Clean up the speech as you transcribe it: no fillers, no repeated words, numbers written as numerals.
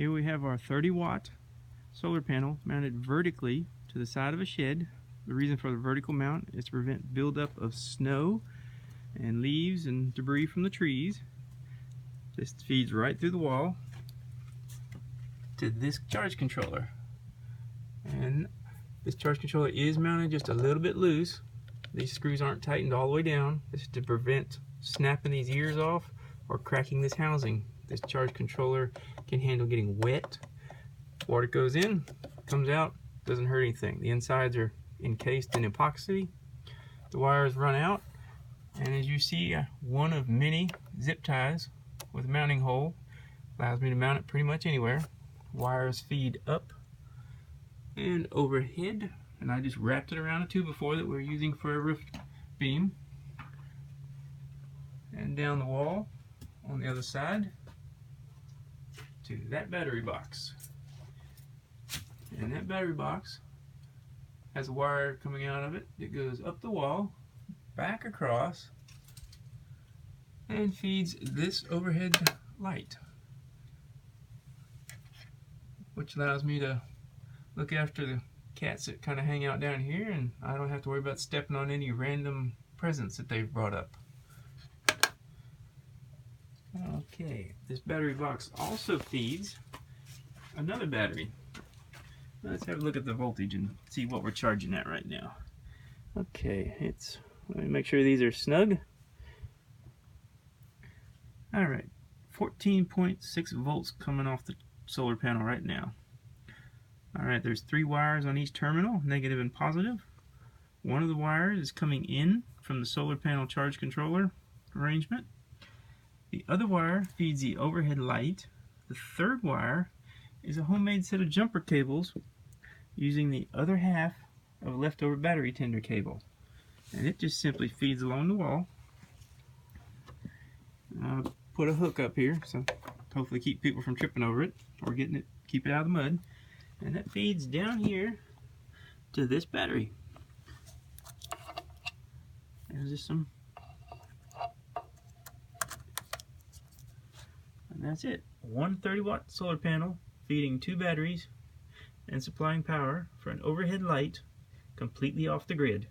Here we have our 30-watt solar panel mounted vertically to the side of a shed. The reason for the vertical mount is to prevent buildup of snow and leaves and debris from the trees. This feeds right through the wall to this charge controller. And this charge controller is mounted just a little bit loose. These screws aren't tightened all the way down. This is to prevent snapping these ears off or cracking this housing. This charge controller can handle getting wet. Water goes in, comes out, doesn't hurt anything. The insides are encased in epoxy. The wires run out, and as you see, one of many zip ties with a mounting hole allows me to mount it pretty much anywhere. Wires feed up and overhead, and I just wrapped it around a 2x4 that we're using for a roof beam, and down the wall on the other side to that battery box. And that battery box has a wire coming out of it that goes up the wall, back across, and feeds this overhead light, which allows me to look after the cats that kind of hang out down here, and I don't have to worry about stepping on any random presents that they've brought up. Okay, this battery box also feeds another battery. Let's have a look at the voltage and see what we're charging at right now. Okay, let me make sure these are snug. Alright, 14.6 volts coming off the solar panel right now. Alright, there's 3 wires on each terminal, negative and positive. One of the wires is coming in from the solar panel charge controller arrangement. The other wire feeds the overhead light. The third wire is a homemade set of jumper cables using the other half of a leftover battery tender cable. And it just simply feeds along the wall. I'll put a hook up here, so hopefully keep people from tripping over it or keep it out of the mud. And that feeds down here to this battery. There's just some. And that's it. One 30-watt solar panel feeding 2 batteries and supplying power for an overhead light completely off the grid.